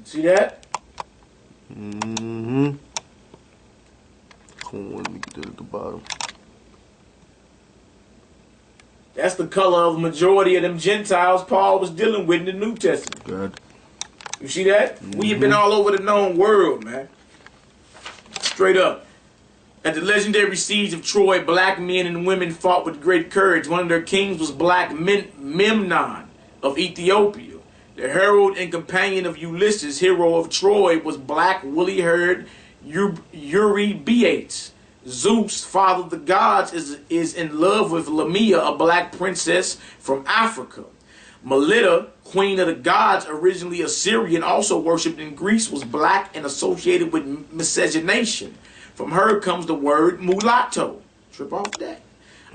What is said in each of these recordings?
See that? Mm-hmm. Corn, let me get that at the bottom. That's the color of the majority of them Gentiles Paul was dealing with in the New Testament. Good. You see that? We have been all over the known world, man. Straight up. At the legendary siege of Troy, black men and women fought with great courage. One of their kings was Black Memnon of Ethiopia. The herald and companion of Ulysses, hero of Troy, was black woolly-haired Eurybiates. Zeus, father of the gods, is in love with Lamia, a black princess from Africa. Melita, queen of the gods, originally Assyrian, also worshipped in Greece, was black and associated with miscegenation. From her comes the word mulatto. Trip off that.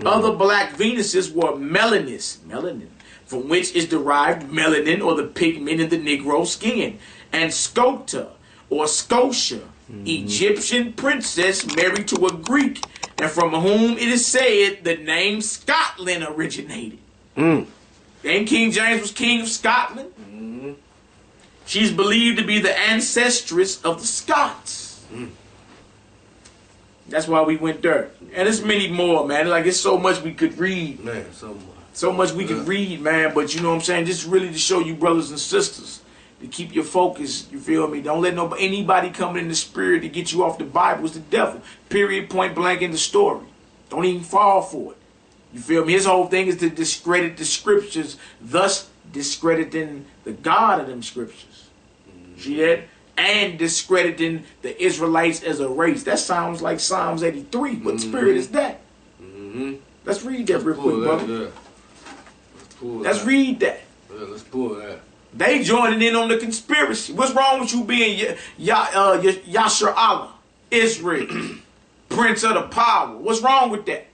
Other black Venuses were melanin, from which is derived melanin, or the pigment in the Negro skin, and Scota, or Scotia, Egyptian princess married to a Greek, and from whom it is said the name Scotland originated. And King James was king of Scotland. She's believed to be the ancestress of the Scots. That's why we went there. And there's many more, man. Like, it's so much we could read. Man, so much. So much we could read, man. But you know what I'm saying? Just really to show you brothers and sisters, to keep your focus, you feel me? Don't let anybody come in the spirit to get you off the Bible. It's the devil. Period, point blank in the story. Don't even fall for it. You feel me? His whole thing is to discredit the scriptures, thus discrediting the God of them scriptures. See that? And discrediting the Israelites as a race. That sounds like Psalms 83. What spirit is that? Let's read that real quick, brother. Let's read that. Yeah, let's pull that. They joining in on the conspiracy. What's wrong with you being Yasher Allah, Israel, Prince of the Power? What's wrong with that?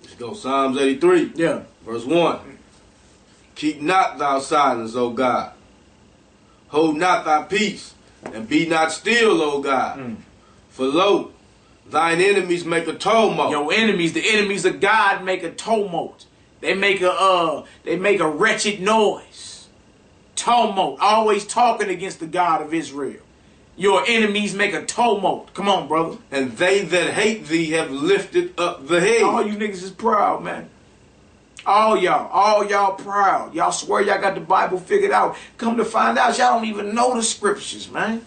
Let's go. Psalms 83. Yeah. Verse 1. Keep not thou silence, O God. Hold not thy peace, and be not still, O God. For lo, thine enemies make a tumult. Your enemies, the enemies of God, make a tumult. They make a wretched noise. Tumult. Always talking against the God of Israel. Your enemies make a tumult. Come on, brother. And they that hate thee have lifted up the head. All you niggas is proud, man. All y'all proud. Y'all swear y'all got the Bible figured out. Come to find out, y'all don't even know the scriptures, man.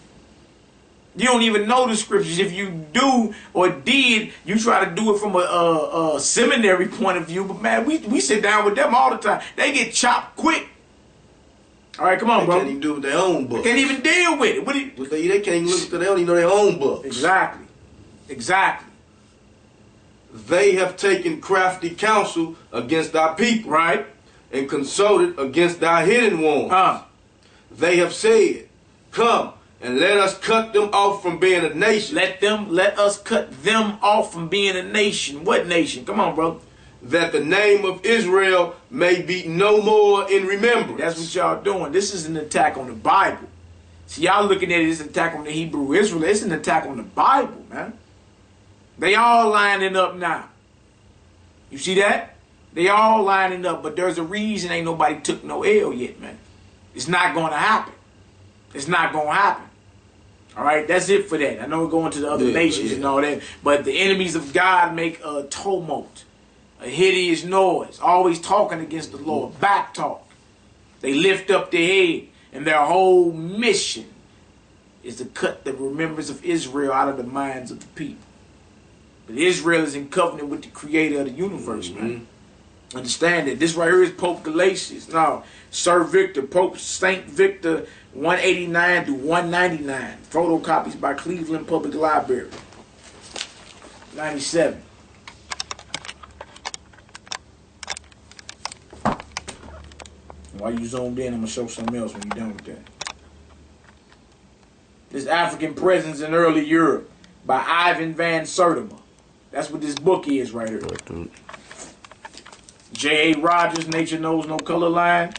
You don't even know the scriptures. If you do or did, you try to do it from a seminary point of view. But man, we sit down with them all the time. They get chopped quick. All right, come on, bro. They can't even do it with their own book. They can't even deal with it. They can't even look at it. They don't even know their own book. Exactly. They have taken crafty counsel against thy people. Right. And consulted against thy hidden ones. They have said, come, and let us cut them off from being a nation. Let us cut them off from being a nation. What nation? Come on, bro. That the name of Israel may be no more in remembrance. That's what y'all doing. This is an attack on the Bible. See, y'all looking at it as an attack on the Hebrew Israelites. It's an attack on the Bible, man. They all lining up now. You see that? They all lining up, but there's a reason ain't nobody took no L yet, man. It's not going to happen. It's not going to happen. All right, that's it for that. I know we're going to the other nations and all that, but the enemies of God make a tumult, a hideous noise, always talking against the Lord, back talk. They lift up their head, and their whole mission is to cut the remembrance of Israel out of the minds of the people. But Israel is in covenant with the creator of the universe, man. Understand that. This right here is Pope Galatius. Now, Sir Victor, Pope Saint Victor, 189 through 199. Photocopies by Cleveland Public Library. 97. While you zoomed in, I'm going to show something else when you're done with that. This African Presence in Early Europe by Ivan van Sertima. That's what this book is right here. J.A. Rogers, Nature Knows No Color Line.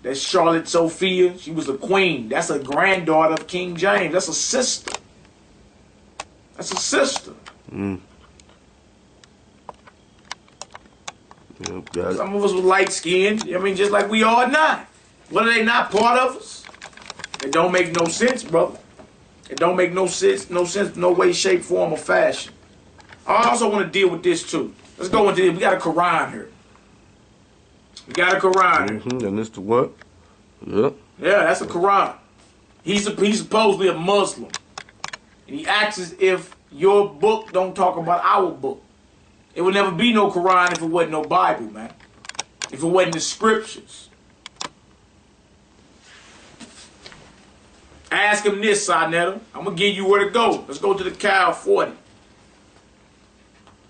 That's Charlotte Sophia. She was a queen. That's a granddaughter of King James. That's a sister. That's a sister. Yep, got it. Some of us were light skinned. I mean, just like we are now. What, are they not part of us? It don't make no sense, brother. It don't make no sense, no way, shape, form, or fashion. I also want to deal with this too. Let's go into this. We got a Quran here. We got a Quran here. And it's the what? Yep. Yeah, that's a Quran. He's supposedly a Muslim. And he acts as if your book don't talk about our book. It would never be no Quran if it wasn't no Bible, man. If it wasn't the scriptures. Ask him this, Sinetta. I'm going to give you where to go. Let's go to the Cow 40.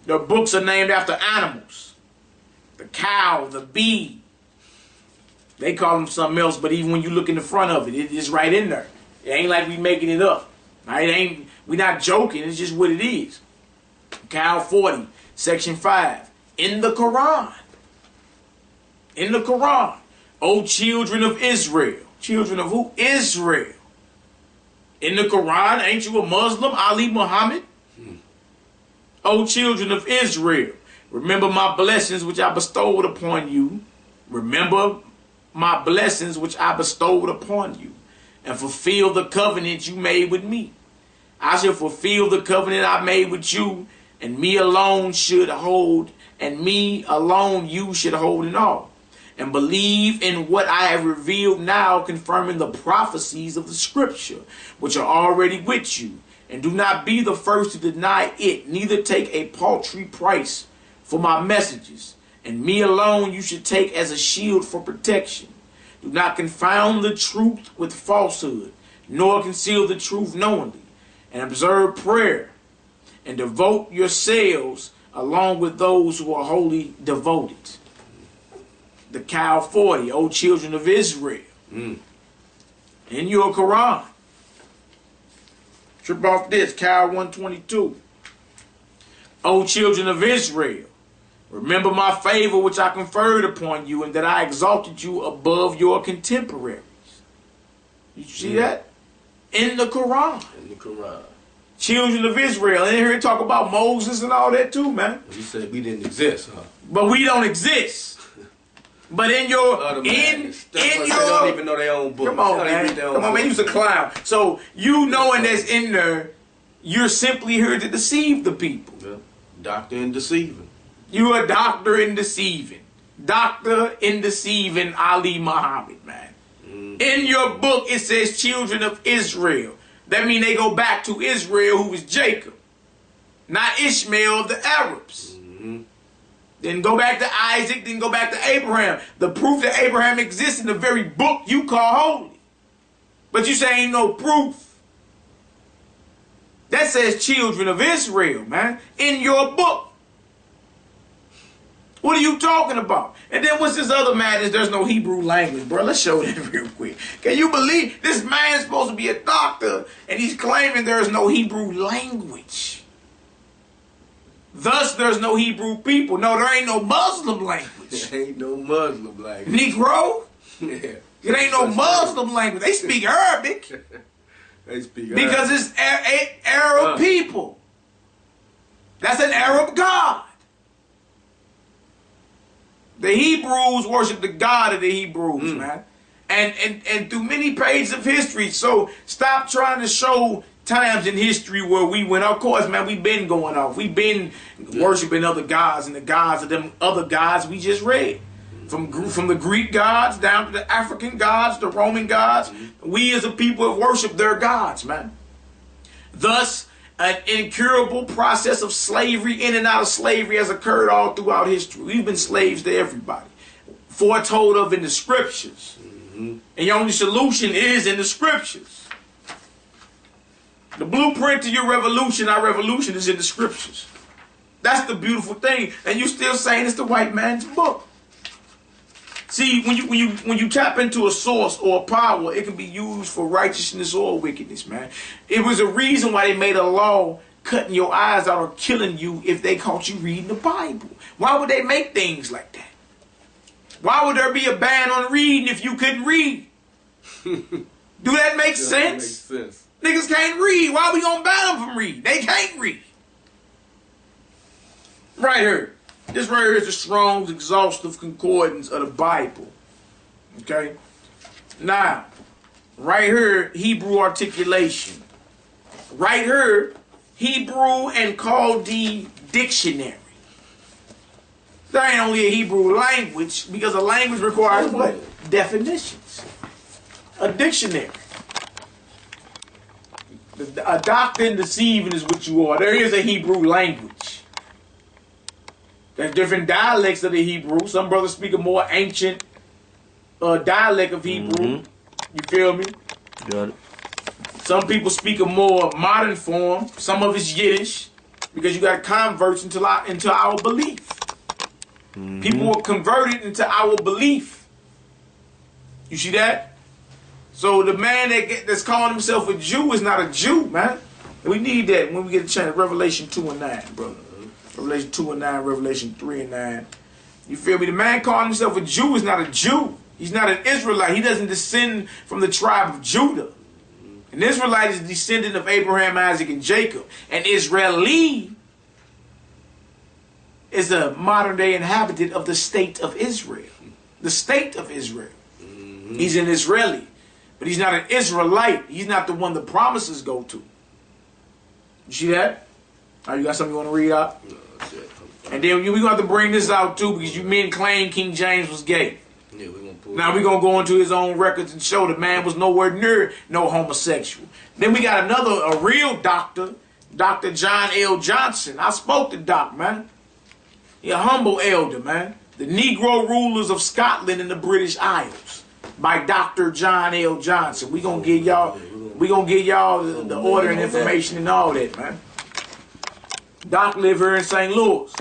Their books are named after animals. The cow, the bee. They call them something else, but even when you look in the front of it, it's right in there. It ain't like we making it up. We not joking. It's just what it is. Cow 40, section 5. In the Quran. In the Quran. O children of Israel. Children of who? Israel. In the Quran, ain't you a Muslim, Ali Muhammad? O children of Israel, remember my blessings which I bestowed upon you. Remember my blessings which I bestowed upon you. And fulfill the covenant you made with me. I shall fulfill the covenant I made with you. And me alone should hold. And me alone you should hold in awe. And believe in what I have revealed now, confirming the prophecies of the scripture, which are already with you. And do not be the first to deny it, neither take a paltry price for my messages. And me alone you should take as a shield for protection. Do not confound the truth with falsehood, nor conceal the truth knowingly. And observe prayer, and devote yourselves along with those who are wholly devoted. The Cow 40, O children of Israel. In your Quran. Trip off this, Cow 122. O children of Israel, remember my favor which I conferred upon you, and that I exalted you above your contemporaries. You see that? In the Quran. In the Quran. Children of Israel. And here talk about Moses and all that too, man. You said we didn't exist, huh? But we don't exist. But in your they don't even know their own book. Come on, man. Come on, man. You's a clown. So you knowing that's in there, you're simply here to deceive the people. Yeah. Doctor in deceiving. You a doctor in deceiving. Doctor in deceiving Ali Muhammad, man. In your book it says children of Israel. That means they go back to Israel, who was Jacob, not Ishmael of the Arabs. Then go back to Isaac, then go back to Abraham. The proof that Abraham exists in the very book you call holy. But you say ain't no proof. That says children of Israel, man, in your book. What are you talking about? And then what's this other madness? There's no Hebrew language, bro. Let's show that real quick. Can you believe this man is supposed to be a doctor and he's claiming there's no Hebrew language? Thus, there's no Hebrew people. No, there ain't no Muslim language. There ain't no Muslim language. Negro? Yeah. It ain't no Muslim language. They speak Arabic. They speak because Arabic. It's Arab people. That's an Arab God. The Hebrews worship the God of the Hebrews, man. And through many pages of history. So stop trying to show times in history where we went. Of course, man, we've been going off. We've been worshiping other gods and the gods of them other gods we just read. From the Greek gods down to the African gods, the Roman gods. We as a people have worshipped their gods, man. Thus, an incurable process of slavery, in and out of slavery, has occurred all throughout history. We've been slaves to everybody. Foretold of in the scriptures. And your only solution is in the scriptures. The blueprint to your revolution, our revolution, is in the scriptures. That's the beautiful thing. And you still saying it's the white man's book. See, when you tap into a source or a power, it can be used for righteousness or wickedness, man. It was a reason why they made a law cutting your eyes out or killing you if they caught you reading the Bible. Why would they make things like that? Why would there be a ban on reading if you couldn't read? Do that make sense? That makes sense. Niggas can't read. Why are we gonna ban them from reading? They can't read. Right here. This right here is the Strong's exhaustive concordance of the Bible. Okay? Now, right here, Hebrew articulation. Right here, Hebrew and Chaldee dictionary. There ain't only a Hebrew language, because a language requires what? Definitions. A dictionary. A doctor and deceiving is what you are. There is a Hebrew language. There's different dialects of the Hebrew. Some brothers speak a more ancient dialect of Hebrew. You feel me? Got it. Some people speak a more modern form. Some of it's Yiddish, because you got converts into our belief. People were converted into our belief. You see that? So the man that's calling himself a Jew is not a Jew, man. We need that when we get a chance. Revelation 2 and 9, brother. Revelation 2 and 9, Revelation 3 and 9. You feel me? The man calling himself a Jew is not a Jew. He's not an Israelite. He doesn't descend from the tribe of Judah. An Israelite is a descendant of Abraham, Isaac, and Jacob. An Israeli is a modern-day inhabitant of the state of Israel. The state of Israel. He's an Israeli. But he's not an Israelite. He's not the one the promises go to. You see that? Oh, you got something you want to read out? No, that's it. And then we're going to have to bring this out too, because you men claim King James was gay. Yeah, we're gonna pull Now we're going to go into his own records and show the man was nowhere near no homosexual. Then we got a real doctor, Dr. John L. Johnson. I spoke to Doc, man. He a humble elder, man. The Negro Rulers of Scotland and the British Isles by Dr. John L. Johnson. We gonna give y'all the order and information and all that, man. Doc live here in St. Louis.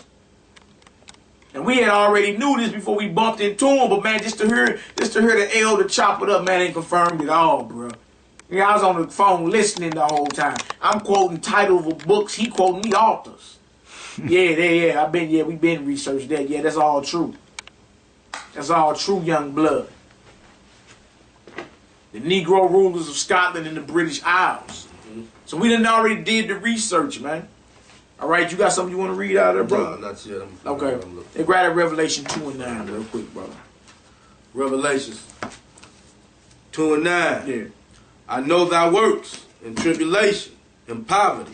And we had already knew this before we bumped into him, but man, just to hear the elder chop it up, man, ain't confirmed at all, bro. Yeah, I was on the phone listening the whole time. I'm quoting titles of books, he quoting me authors. Yeah, we been researched that. Yeah, that's all true. That's all true, young blood. The Negro Rulers of Scotland and the British Isles. So we done already did the research, man. All right, you got something you want to read out of there, bro? No, not yet. Okay. They grab at Revelation 2 and 9 real quick, brother. Revelations 2 and 9. Yeah. I know thy works, in tribulation, in poverty,